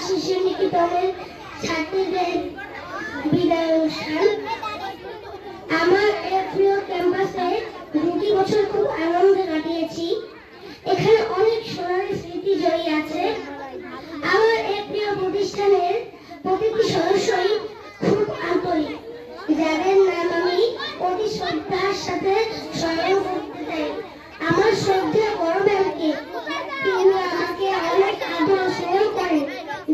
শিশু নিকেতনের ছাত্রীদের বিদায় অনুষ্ঠান। আমার এই প্রিয় ক্যাম্পাসে 2টি বছর খুব আনন্দে কাটিয়েছি। এখানে অনেক সোনালী স্মৃতি জড়িয়ে আছে। আমার এই প্রিয় প্রতিষ্ঠানের প্রতিটি সদস্যই খুব আন্তরিক, যাদের নাম আমি অতি শ্রদ্ধার সাথে স্মরণ করতে চাই। আমার শ্রদ্ধা বড় ম্যামকে, তিনি আমাকে অনেক আদর স্নেহ করেন,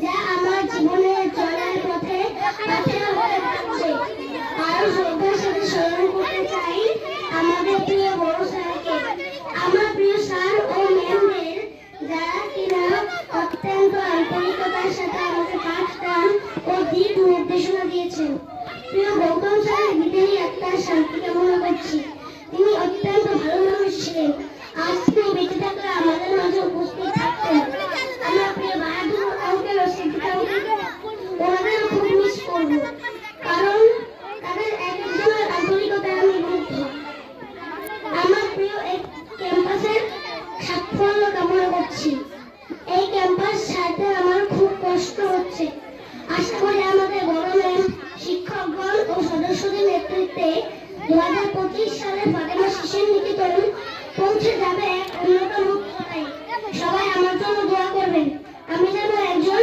যা আমার জীবনের চলার পথে পাথেয় হয়ে থাকছে। আরো শ্রদ্ধার সাথে স্মরণ করতে চাই আমাদের প্রিয় বড় স্যারকে, আমার প্রিয় স্যার ও ম্যামদের, যারা কিনা অত্যন্ত আন্তরিকতার সাথে আমাকে পাঠদান ও দিক নির্দেশনা দিয়েছেন। প্রিয় গৌতম স্যারের বিদেহী আত্মার শান্তি কামনা করছি। তিনি অত্যন্ত ভালো মানুষ ছিলেন। আজ তিনি বেঁচে থাকলে আমাদের মাঝে উপস্থিত থাকতেন। আমার প্রিয় বাহাদুর আঙ্কেল ও সিদ্দিক আঙ্কেল, ওনাদের খুব মিস করব, কারণ তাদের এক একজনের আন্তরিকতায় আমি মুগ্ধ। আমার প্রিয় এই ক্যাম্পাসের সাফল্য কামনা করছি। এই ক্যাম্পাস ছাড়তে আমার খুব কষ্ট হচ্ছে। আশা করি আমাদের বড় ম্যাম, শিক্ষকগণ ও সদস্যদের নেতৃত্বে 2025 সালে ফাতেমা শিশু নিকেতন পৌঁছে যাবে এক অন্যতম উচ্চতায়। সবাই আমার জন্য দোয়া করবেন, আমি যেন একজন